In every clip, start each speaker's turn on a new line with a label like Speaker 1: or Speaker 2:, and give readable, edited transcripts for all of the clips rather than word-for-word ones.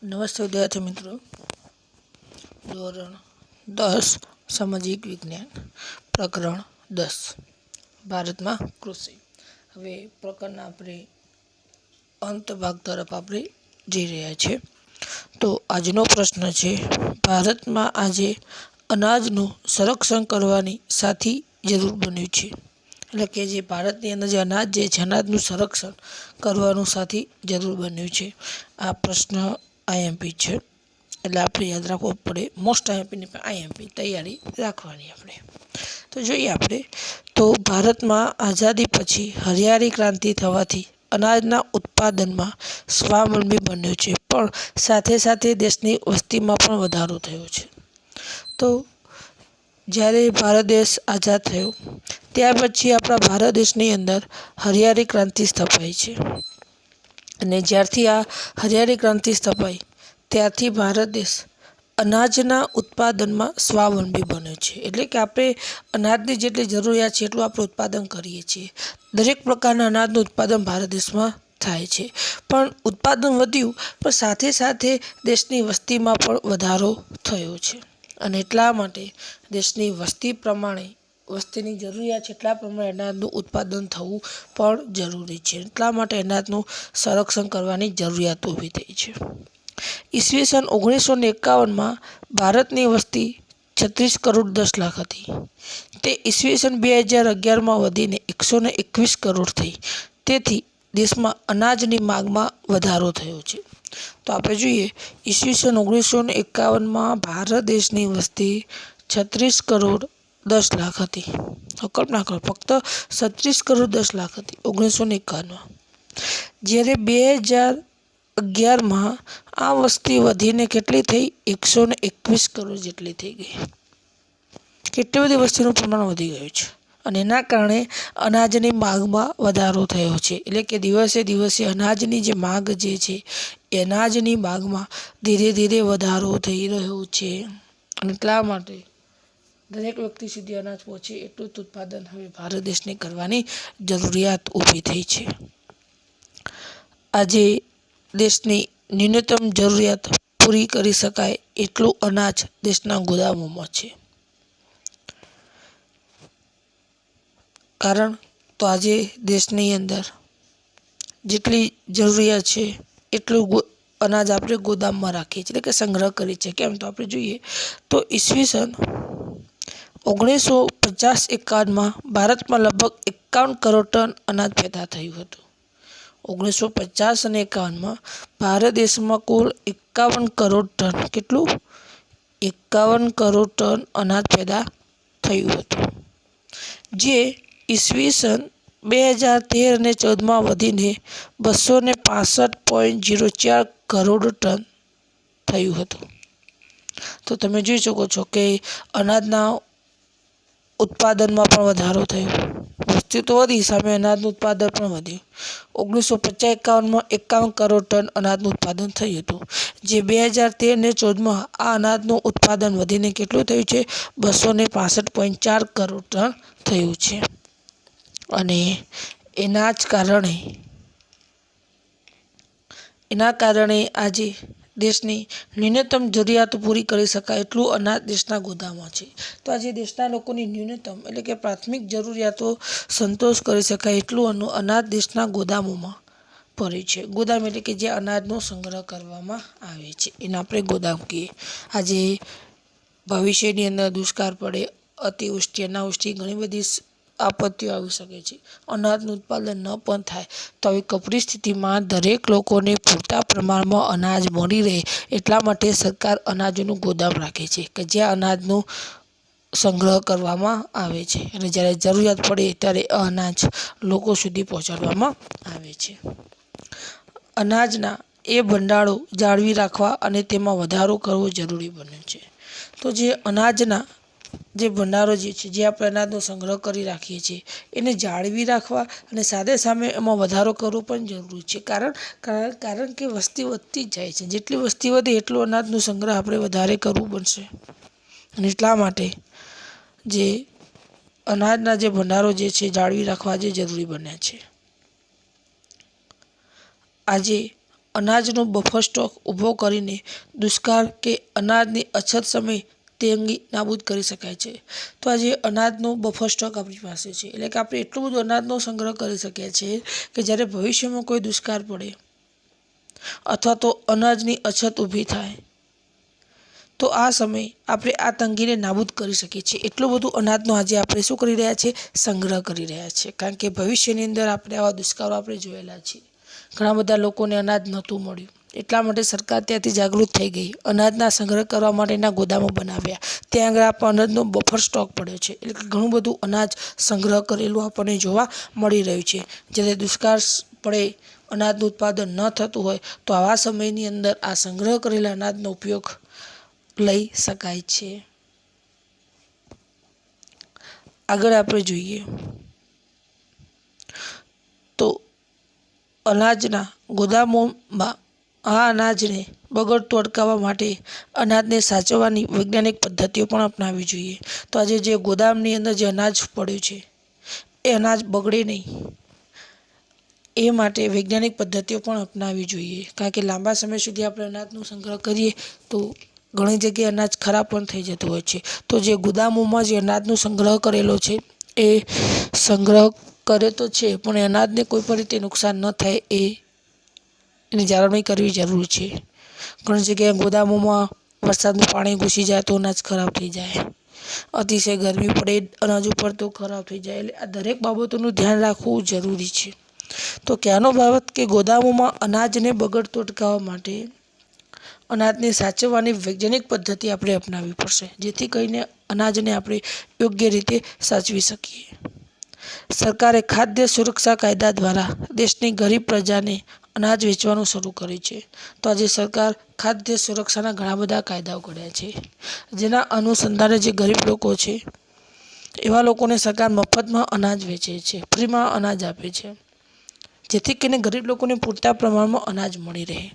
Speaker 1: નમસ્તે વિદ્યાર્થી મિત્રો, ધોરણ 10 સામાજિક વિજ્ઞાન પ્રકરણ 10 ભારતમાં કૃષિ. હવે પ્રકરણના આપણે અંત ભાગ તરફ આપણે જઈ રહ્યા છીએ. તો આજનો પ્રશ્ન છે, ભારતમાં આજે અનાજનું સંરક્ષણ કરવાની સાથી જરૂર બન્યું છે. એટલે કે જે ભારતની અંદર જે અનાજ છે અનાજનું સંરક્ષણ કરવાનું સાથી જરૂર બન્યું છે. આ પ્રશ્ન આઈએમપી છે, એટલે આપણે યાદ રાખવો પડે. મોસ્ટ આઈએમપીની પણ આઈએમપી તૈયારી રાખવાની આપણે. તો જોઈએ આપણે તો ભારતમાં આઝાદી પછી હરિયાળી ક્રાંતિ થવાથી અનાજના ઉત્પાદનમાં સ્વાવલંબી બન્યો છે, પણ સાથે સાથે દેશની વસ્તીમાં પણ વધારો થયો છે. તો જ્યારે ભારત દેશ આઝાદ થયો ત્યાર પછી આપણા ભારત દેશની અંદર હરિયાળી ક્રાંતિ સ્થપાઈ છે. અને જ્યારથી આ હરિયાળી ક્રાંતિ સ્થપાઈ ત્યારથી ભારત દેશ અનાજના ઉત્પાદનમાં સ્વાવલંબી બન્યો છે. એટલે કે આપણે અનાજની જેટલી જરૂરિયાત છે એટલું આપણે ઉત્પાદન કરીએ છીએ. દરેક પ્રકારના અનાજનું ઉત્પાદન ભારત દેશમાં થાય છે. પણ ઉત્પાદન વધ્યું, પણ સાથે સાથે દેશની વસ્તીમાં પણ વધારો થયો છે. અને એટલા માટે દેશની વસ્તી પ્રમાણે વસ્તીની જરૂરિયાત છે એટલા પ્રમાણે અનાજનું ઉત્પાદન થવું પણ જરૂરી છે. એટલા માટે અનાજનું સંરક્ષણ કરવાની જરૂરિયાત ઊભી થઈ છે. ઈસવીસન 1951માં ભારતની વસ્તી 36 કરોડ 10 લાખ હતી. તે ઈસવીસન 2011માં વધીને 121 કરોડ થઈ. તેથી દેશમાં અનાજની માંગમાં વધારો થયો છે. તો આપણે જોઈએ, ઈસવીસન 1951માં ભારત દેશની વસ્તી 36 કરોડ 10 લાખ હતી. કલ્પના કરો, ફક્ત 36 કરોડ 10 લાખ હતી 1951માં. જ્યારે 2011માં આ વસ્તી વધીને કેટલી થઈ? 121 કરોડ જેટલી થઈ ગઈ. કેટલી બધી વસ્તીનું પ્રમાણ વધી ગયું છે. અને એના કારણે અનાજની માંગમાં વધારો થયો છે. એટલે કે દિવસે દિવસે અનાજની જે માંગ જે છે એ અનાજની માંગમાં ધીરે ધીરે વધારો થઈ રહ્યો છે. અને એટલા માટે દરેક વ્યક્તિ સુધી અનાજ પહોંચે એટલું જ ઉત્પાદન હવે ભારત દેશને કરવાની જરૂરિયાત ઊભી થઈ છે. આજે દેશની ન્યૂનતમ જરૂરિયાત પૂરી કરી શકાય એટલું અનાજ દેશના ગોદામોમાં છે. કારણ તો આજે દેશની અંદર જેટલી જરૂરિયાત છે એટલું અનાજ આપણે ગોદામમાં રાખીએ છીએ, એટલે કે સંગ્રહ કરીએ છીએ. કેમ? તો આપણે જોઈએ તો ઈસવીસન 1950-51માં ભારતમાં લગભગ 51 કરોડ ટન અનાજ પેદા થયું હતું. 1950 અને 51માં ભારત દેશમાં કુલ 51 કરોડ ટન, કેટલું? 51 કરોડ ટન અનાજ પેદા થયું હતું. જે ઈસવીસન 2013 અને 14માં વધીને 265.04 કરોડ ટન થયું હતું. તો તમે જોઈ શકો છો કે અનાજના ઉત્પાદનમાં પણ વધારો થયો. વસ્તી તો વધી, સામે અનાજનું ઉત્પાદન પણ વધ્યું. 1950-51માં 51 કરોડ ટન અનાજનું ઉત્પાદન થયું હતું. જે 2013 અને 14માં આ અનાજનું ઉત્પાદન વધીને કેટલું થયું છે? 265.4 કરોડ ટન થયું છે. અને એના કારણે આજે દેશની ન્યૂનતમ જરૂરિયાતો પૂરી કરી શકાય એટલું અનાજ દેશના ગોદામમાં છે. તો આજે દેશના લોકોની ન્યૂનતમ એટલે કે પ્રાથમિક જરૂરિયાતો સંતોષ કરી શકાય એટલું અનાજ દેશના ગોદામોમાં ભરે છે. ગોદામ એટલે કે જે અનાજનો સંગ્રહ કરવામાં આવે છે એને આપણે ગોદામ કહીએ. આજે ભવિષ્યની અંદર દુષ્કાળ પડે, અતિવૃષ્ટિ, અનાવૃષ્ટિ, ઘણી બધી આપત્તિઓ આવી શકે છે. અનાજનું ઉત્પાદન ન પણ થાય તો આવી કપરી સ્થિતિમાં દરેક લોકોને પૂરતા પ્રમાણમાં અનાજ મળી રહે એટલા માટે સરકાર અનાજોનું ગોદામ રાખે છે કે જ્યાં અનાજનો સંગ્રહ કરવામાં આવે છે. અને જ્યારે જરૂરિયાત પડે ત્યારે અનાજ લોકો સુધી પહોંચાડવામાં આવે છે. અનાજના એ ભંડારો જાળવી રાખવા અને તેમાં વધારો કરવો જરૂરી બન્યો છે. તો જે અનાજના જે ભંડારો જે છે, જે આપણે અનાજનો સંગ્રહ કરી રાખીએ છીએ એને જાળવી રાખવા અને સાથે સામે એમાં વધારો કરવો પણ જરૂરી છે. કારણ કે વસ્તી વધતી જ જાય છે. જેટલી વસ્તી વધે એટલું અનાજનું સંગ્રહ આપણે વધારે કરવું પડશે. અને એટલા માટે જે અનાજના જે ભંડારો જે છે જાળવી રાખવા જે જરૂરી બન્યા છે. આજે અનાજનો બફર સ્ટોક ઊભો કરીને દુષ્કાળ કે અનાજની અછત સમયે તે અંગે નાબૂદ કરી શકાય છે. તો આ જે અનાજનો બફર સ્ટોક આપણી પાસે છે, એટલે કે આપણે એટલું બધું અનાજનો સંગ્રહ કરી શકીએ છીએ કે જ્યારે ભવિષ્યમાં કોઈ દુષ્કાળ પડે અથવા તો અનાજની અછત ઊભી થાય તો આ સમયે આપણે આ તંગીને નાબૂદ કરી શકીએ છીએ. એટલું બધું અનાજનો આજે આપણે શું કરી રહ્યા છીએ? સંગ્રહ કરી રહ્યા છીએ. કારણ કે ભવિષ્યની અંદર આપણે આવા દુષ્કાળો આપણે જોયેલા છીએ. ઘણા બધા લોકોને અનાજ નહોતું મળ્યું, એટલા માટે સરકાર ત્યાંથી જાગૃત થઈ ગઈ, અનાજના સંગ્રહ કરવા માટેના ગોદામો બનાવ્યા. ત્યાં આગળ આપણને અનાજનો બફર સ્ટોક પડ્યો છે, એટલે કે ઘણું બધું અનાજ સંગ્રહ કરેલું આપણને જોવા મળી રહ્યું છે. જ્યારે દુષ્કાળ પડે, અનાજનું ઉત્પાદન ન થતું હોય તો આવા સમયની અંદર આ સંગ્રહ કરેલા અનાજનો ઉપયોગ લઈ શકાય છે. આગળ આપણે જોઈએ તો અનાજના ગોદામોમાં આ અનાજને બગડતું અટકાવવા માટે અનાજને સાચવવાની વૈજ્ઞાનિક પદ્ધતિઓ પણ અપનાવવી જોઈએ. તો આજે જે ગોદામની અંદર જે અનાજ પડ્યું છે એ અનાજ બગડે નહીં એ માટે વૈજ્ઞાનિક પદ્ધતિઓ પણ અપનાવવી જોઈએ. કારણ કે લાંબા સમય સુધી આપણે અનાજનો સંગ્રહ કરીએ તો ઘણી જગ્યાએ અનાજ ખરાબ પણ થઈ જતું હોય છે. તો જે ગોદામોમાં જે અનાજનો સંગ્રહ કરેલો છે એ સંગ્રહ કરે તો છે, પણ એ અનાજને કોઈ પણ રીતે નુકસાન ન થાય એની જાળવણી કરવી જરૂરી છે. ઘણી જગ્યાએ ગોદામોમાં વરસાદનું પાણી ઘૂસી જાય તો અનાજ ખરાબ થઈ જાય, અતિશય ગરમી પડે અનાજ ઉપર તો ખરાબ થઈ જાય. એટલે આ દરેક બાબતોનું ધ્યાન રાખવું જરૂરી છે. તો કહેવાનો બાબત કે ગોદામોમાં અનાજને બગડતું અટકાવવા માટે અનાજને સાચવવાની વૈજ્ઞાનિક પદ્ધતિ આપણે અપનાવવી પડશે, જેથી કરીને અનાજને આપણે યોગ્ય રીતે સાચવી શકીએ. સરકારે ખાદ્ય સુરક્ષા કાયદા દ્વારા દેશની ગરીબ પ્રજાને અનાજ વેચવાનું શરૂ કર્યું છે. તો આજે સરકાર ખાદ્ય સુરક્ષાના ઘણા બધા કાયદાઓ ઘડ્યા છે, જેના અનુસંધાને જે ગરીબ લોકો છે એવા લોકોને સરકાર મફતમાં અનાજ વેચે છે, ફ્રીમાં અનાજ આપે છે, જેથી કરીને ગરીબ લોકોને પૂરતા પ્રમાણમાં અનાજ મળી રહે.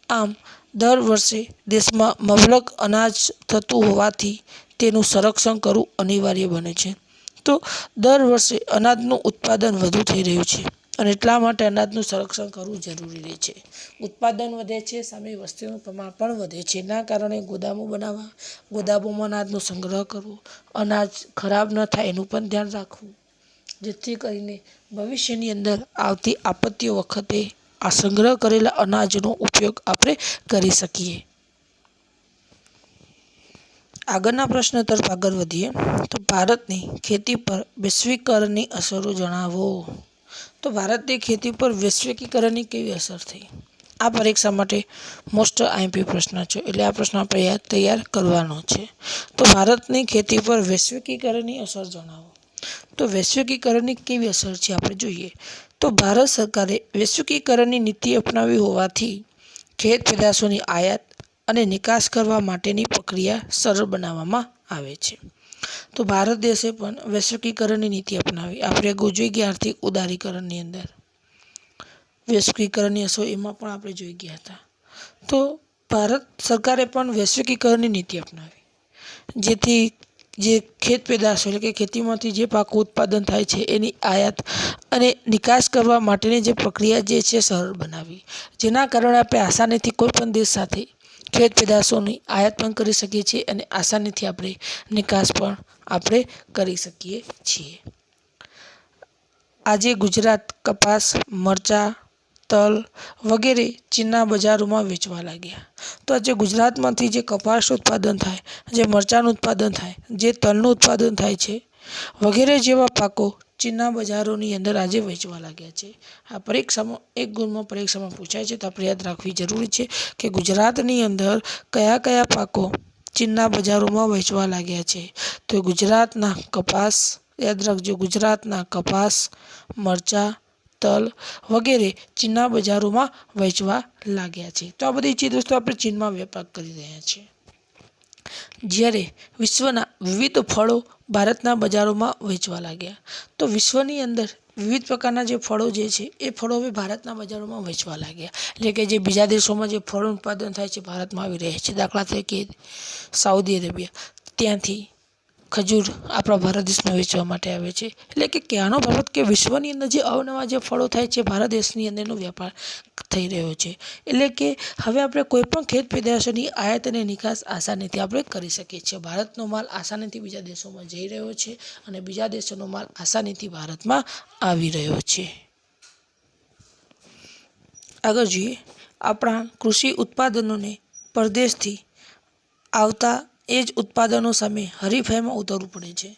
Speaker 1: આમ દર વર્ષે દેશમાં મબલખ અનાજ થતું હોવાથી તેનું સંરક્ષણ કરવું અનિવાર્ય બને છે. તો દર વર્ષે અનાજનું ઉત્પાદન વધુ થઈ રહ્યું છે અને એટલા માટે અનાજનું સંરક્ષણ કરવું જરૂરી રહે છે. ઉત્પાદન વધે છે, સામે વસ્તીનું પ્રમાણ પણ વધે છે. એના કારણે ગોદામો બનાવવા, ગોદામોમાં અનાજનો સંગ્રહ કરવો, અનાજ ખરાબ ન થાય એનું પણ ધ્યાન રાખવું, જેથી કરીને ભવિષ્યની અંદર આવતી આપત્તિઓ વખતે આ સંગ્રહ કરેલા અનાજનો ઉપયોગ આપણે કરી શકીએ. આગળના પ્રશ્ન તરફ આગળ વધીએ તો ભારતની ખેતી પર વૈશ્વિકરણની અસરો જણાવો. તો ભારતની ખેતી પર વૈશ્વિકીકરણની કેવી અસર થઈ? આ પરીક્ષા માટે મોસ્ટ આઈએમપી પ્રશ્ન છે, એટલે આ પ્રશ્ન આપણે તૈયાર કરવાનો છે. તો ભારતની ખેતી પર વૈશ્વિકીકરણની અસર જણાવો. તો વૈશ્વિકીકરણની કેવી અસર છે આપણે જોઈએ તો ભારત સરકારે વૈશ્વિકીકરણની નીતિ અપનાવી હોવાથી ખેત પેદાશોની આયાત અને નિકાસ કરવા માટેની પ્રક્રિયા સરળ બનાવવામાં આવે છે. તો ભારત દેશે પણ વૈશ્વિકીકરણની નીતિ અપનાવી. આપણે જોઈ ગયા આર્થિક ઉદારીકરણની અંદર વૈશ્વિકીકરણની અસર એમાં પણ આપણે જોઈ ગયા હતા. તો ભારત સરકારે પણ વૈશ્વિકીકરણની નીતિ અપનાવી, જેથી જે ખેત પેદાશો એટલે કે ખેતીમાંથી જે પાકો ઉત્પાદન થાય છે એની આયાત અને નિકાસ કરવા માટેની જે પ્રક્રિયા જે છે સરળ બનાવી, જેના કારણે આપણે આસાનીથી કોઈ પણ દેશ સાથે ખેત પેદાશોની આયાત પણ કરી શકીએ છીએ અને આસાનીથી આપણે નિકાસ પણ આપણે કરી શકીએ છીએ. આજે ગુજરાત કપાસ, મરચાં, તલ વગેરે ચીનના બજારોમાં વેચવા લાગ્યા. તો આજે ગુજરાતમાંથી જે કપાસ ઉત્પાદન થાય, જે મરચાંનું ઉત્પાદન થાય, જે તલનું ઉત્પાદન થાય છે વગેરે જેવા પાકો ચીનના બજારોની અંદર આજે વેચવા લાગ્યા છે. આ પરીક્ષામાં એક ગુણમાં પરીક્ષામાં પૂછાય છે, તો આપણે યાદ રાખવી જરૂરી છે કે ગુજરાતની અંદર કયા કયા પાકો ચીનના બજારોમાં વેચવા લાગ્યા છે. તો ગુજરાતના કપાસ, યાદ રાખજો, ગુજરાતના કપાસ, મરચાં, તલ વગેરે ચીનના બજારોમાં વેચવા લાગ્યા છે. તો આ બધી ચીજ વસ્તુ આપણે ચીનમાં વેપાર કરી રહ્યા છીએ. જ્યારે વિશ્વના વિવિધ ફળો ભારતના બજારોમાં વેચવા લાગ્યા. તો વિશ્વની અંદર વિવિધ પ્રકારના જે ફળો જે છે એ ફળો હવે ભારતના બજારોમાં વેચવા લાગ્યા. એટલે કે જે બીજા દેશોમાં જે ફળોનું ઉત્પાદન થાય છે ભારતમાં આવી રહ્યા છે. દાખલા તરીકે સાઉદી અરેબિયા, ત્યાંથી ખજૂર આપણા ભારત દેશમાં વેચવા માટે આવે છે. એટલે કે કહેવાનો બાબત કે વિશ્વની અંદર જે અવનવા જે ફળો થાય છે ભારત દેશની અંદરનો વેપાર થઈ રહ્યો છે. એટલે કે હવે આપણે કોઈ પણ ખેત પેદાશોની આયાત અને નિકાસ આસાનીથી આપણે કરી શકીએ છીએ. ભારતનો માલ આસાનીથી બીજા દેશોમાં જઈ રહ્યો છે અને બીજા દેશોનો માલ આસાનીથી ભારતમાં આવી રહ્યો છે. આગળ જોઈએ, આપણા કૃષિ ઉત્પાદનોને પરદેશથી આવતા એ જ ઉત્પાદનો સામે હરીફાઈમાં ઉતરવું પડે છે.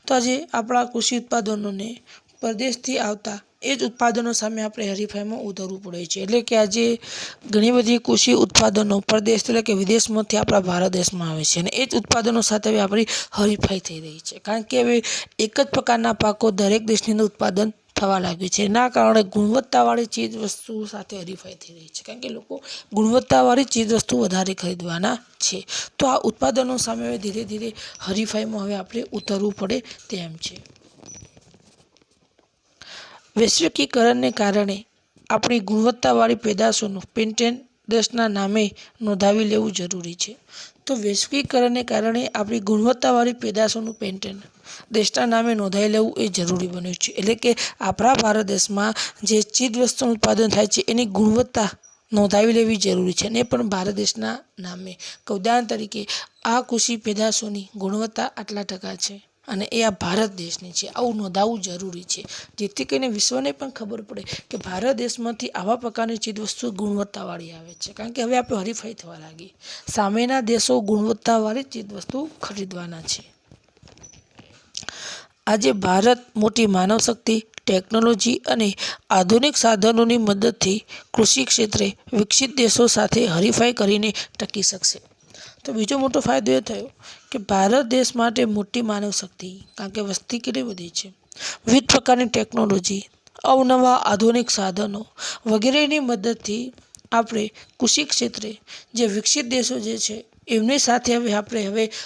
Speaker 1: તો આજે આપણા કૃષિ ઉત્પાદનોને પરદેશથી આવતા એ જ ઉત્પાદનો સામે આપણે હરીફાઈમાં ઉતરવું પડે છે. એટલે કે આજે ઘણી બધી કૃષિ ઉત્પાદનો પરદેશ એટલે કે વિદેશમાંથી આપણા ભારત દેશમાં આવે છે અને એ જ ઉત્પાદનો સાથે હવે આપણી હરીફાઈ થઈ રહી છે. કારણ કે હવે એક જ પ્રકારના પાકો દરેક દેશની અંદર ઉત્પાદન થવા લાગ્યું છે. એના કારણે ગુણવત્તાવાળી ચીજ વસ્તુ સાથે હરીફાઈ થઈ રહી છે. કારણ કે લોકો ગુણવત્તાવાળી ચીજ વસ્તુ વધારે ખરીદવાના છે. તો આ ઉત્પાદનો સામે હવે ધીરે ધીરે હરીફાઈમાં હવે આપણે ઉતરવું પડે તેમ છે. વૈશ્વિકીકરણને કારણે આપણી ગુણવત્તાવાળી પેદાશોનું પેટન્ટ દેશના નામે નોંધાવી લેવું જરૂરી છે. તો વૈશ્વિકીકરણને કારણે આપણી ગુણવત્તાવાળી પેદાશોનું પેટન્ટ દેશના નામે નોંધાવી લેવું એ જરૂરી બન્યું છે. એટલે કે આપણા ભારત દેશમાં જે ચીજ વસ્તુનું ઉત્પાદન થાય છે એની ગુણવત્તા નોંધાવી લેવી જરૂરી છે અને એ પણ ભારત દેશના નામે. ઉદાહરણ તરીકે આ કૃષિ પેદાશોની ગુણવત્તા આટલા ટકા છે અને એ આ ભારત દેશની છે, આવું નોંધાવવું જરૂરી છે. જેથી કરીને વિશ્વને પણ ખબર પડે કે ભારત દેશમાંથી આવા પ્રકારની ચીજવસ્તુ ગુણવત્તાવાળી આવે છે. કારણ કે હવે આપણે હરીફાઈ થવા લાગી. સામેના દેશો ગુણવત્તાવાળી ચીજવસ્તુ ખરીદવાના છે. આજે ભારત મોટી માનવ શક્તિ, ટેકનોલોજી અને આધુનિક સાધનોની મદદથી કૃષિ ક્ષેત્રે વિકસિત દેશો સાથે હરીફાઈ કરીને ટકી શકશે. તો બીજો મોટો ફાયદો એ થયો કે ભારત દેશ માટે મોટી માનવ શક્તિ, કારણ કે વસ્તી કેટલી બધી છે, વિવિધ પ્રકારની ટેકનોલોજી, અવનવા આધુનિક સાધનો વગેરેની મદદથી આપણે કૃષિ ક્ષેત્રે જે વિકસિત દેશો જે છે એમની સાથે હવે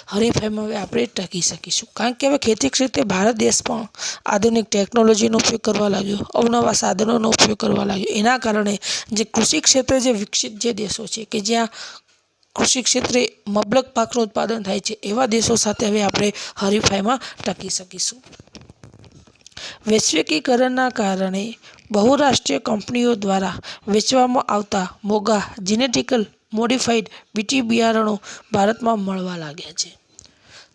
Speaker 1: હરીફાઈમાં હવે આપણે ટકી શકીશું. કારણ કે હવે ખેતી ક્ષેત્રે ભારત દેશ પણ આધુનિક ટેકનોલોજીનો ઉપયોગ કરવા લાગ્યો, અવનવા સાધનોનો ઉપયોગ કરવા લાગ્યો. એના કારણે જે કૃષિ ક્ષેત્રે જે વિકસિત જે દેશો છે કે જ્યાં કૃષિ ક્ષેત્રે મબલક પાકનું ઉત્પાદન થાય છે એવા દેશો સાથે હવે આપણે હરીફાઈમાં ટકી શકીશું. વૈશ્વિકીકરણના કારણે બહુરાષ્ટ્રીય કંપનીઓ દ્વારા વેચવામાં આવતા મોંઘા જેનેટિકલ મોડિફાઈડ બીટી બિયારણો ભારતમાં મળવા લાગ્યા છે.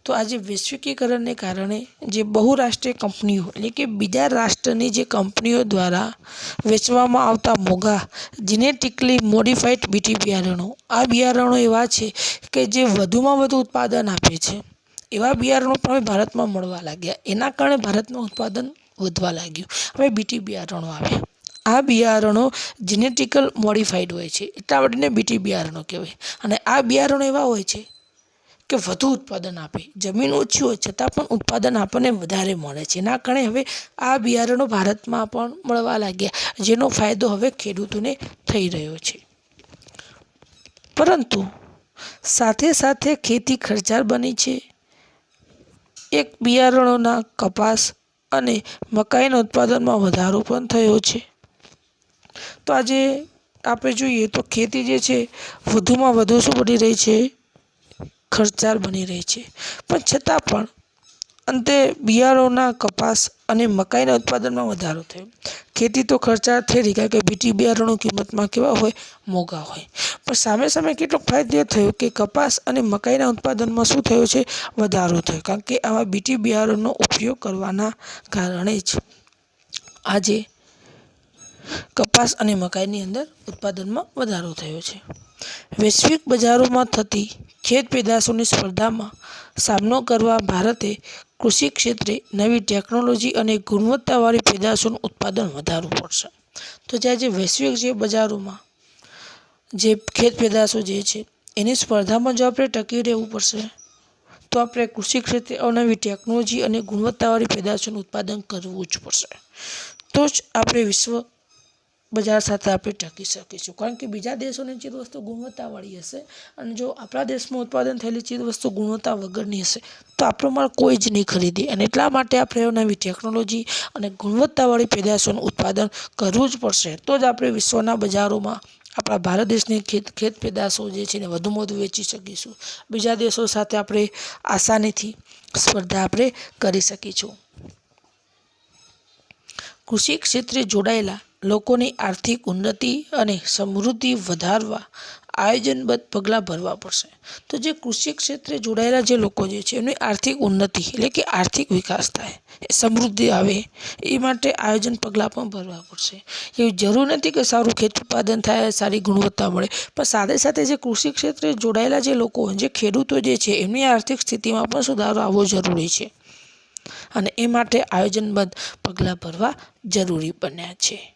Speaker 1: તો આજે વૈશ્વિકીકરણને કારણે જે બહુરાષ્ટ્રીય કંપનીઓ એટલે કે બીજા રાષ્ટ્રની જે કંપનીઓ દ્વારા વેચવામાં આવતા મોંઘા જેનેટિકલી મોડિફાઈડ બીટી બિયારણો, આ બિયારણો એવા છે કે જે વધુમાં વધુ ઉત્પાદન આપે છે. એવા બિયારણો પણ હવે ભારતમાં મળવા લાગ્યા. એના કારણે ભારતનું ઉત્પાદન વધવા લાગ્યું. હવે બીટી બિયારણો આવે. આ બિયારણો જેનેટિકલ મોડિફાઈડ હોય છે એટલા માટેને બીટી બિયારણો કહેવાય. અને આ બિયારણો એવા હોય છે કે વધુ ઉત્પાદન આપે. જમીન ઓછી હોય છતાં પણ ઉત્પાદન આપણને વધારે મળે છે. એના કારણે હવે આ બિયારણો ભારતમાં પણ મળવા લાગ્યા, જેનો ફાયદો હવે ખેડૂતોને થઈ રહ્યો છે. પરંતુ સાથે સાથે ખેતી ખર્ચાળ બની છે. એક બિયારણોના કપાસ અને મકાઈના ઉત્પાદનમાં વધારો પણ થયો છે. તો આજે આપણે જોઈએ તો ખેતી જે છે વધુમાં વધુ શું બની રહી છે? ખર્ચાળ બની રહી છે. પણ છતાં પણ અંતે બિયારણોના કપાસ અને મકાઈના ઉત્પાદનમાં વધારો થયો. ખેતી તો ખર્ચાળ થઈ રહી, કારણ કે બીટી બિયારણો કિંમતમાં કેવા હોય? મોંઘા હોય. પણ સામે સામે કેટલોક ફાયદો એ થયો કે કપાસ અને મકાઈના ઉત્પાદનમાં શું થયું છે? વધારો થયો. કારણ કે આવા બીટી બિયારણનો ઉપયોગ કરવાના કારણે જ આજે કપાસ અને મકાઈની અંદર ઉત્પાદનમાં વધારો થયો છે. વૈશ્વિક બજારોમાં થતી ખેત પેદાશોની સ્પર્ધામાં સામનો કરવા ભારતે કૃષિ ક્ષેત્રે નવી ટેકનોલોજી અને ગુણવત્તાવાળી પેદાશોનું ઉત્પાદન વધારવું પડશે. તો જે વૈશ્વિક જે બજારોમાં જે ખેત પેદાશો જે છે એની સ્પર્ધામાં જો આપણે ટકી રહેવું પડશે તો આપણે કૃષિ ક્ષેત્રે અવનવી ટેકનોલોજી અને ગુણવત્તાવાળી પેદાશોનું ઉત્પાદન કરવું જ પડશે. તો જ આપણે વિશ્વ બજાર સાથે આપણે ટકી શકીશું. કારણ કે બીજા દેશોની ચીજ વસ્તુ ગુણવત્તાવાળી હશે અને જો આપણા દેશમાં ઉત્પાદન થયેલી ચીજ વસ્તુ ગુણવત્તા વગરની હશે તો આપણો માલ કોઈ જ નહીં ખરીદે. અને એટલા માટે આપણે નવી ટેકનોલોજી અને ગુણવત્તાવાળી પેદાશોનું ઉત્પાદન કરવું જ પડશે. તો જ આપણે વિશ્વના બજારોમાં આપણા ભારત દેશની ખેત પેદાશો જે છે ને વધુમાં વધુ વેચી શકીશું. બીજા દેશો સાથે આપણે આસાનીથી સ્પર્ધા આપણે કરી શકીશું. કૃષિ ક્ષેત્રે જોડાયેલા લોકોની આર્થિક ઉન્નતિ અને સમૃદ્ધિ વધારવા આયોજનબદ્ધ પગલાં ભરવા પડશે. તો જે કૃષિ ક્ષેત્રે જોડાયેલા જે લોકો જે છે એમની આર્થિક ઉન્નતિ એટલે કે આર્થિક વિકાસ થાય, સમૃદ્ધિ આવે એ માટે આયોજન પગલાં પણ ભરવા પડશે. એવું જરૂર નથી કે સારું ખેત ઉત્પાદન થાય, સારી ગુણવત્તા મળે, પણ સાથે સાથે જે કૃષિ ક્ષેત્રે જોડાયેલા જે લોકો જે ખેડૂતો જે છે એમની આર્થિક સ્થિતિમાં પણ સુધારો આવવો જરૂરી છે અને એ માટે આયોજનબદ્ધ પગલાં ભરવા જરૂરી બન્યા છે.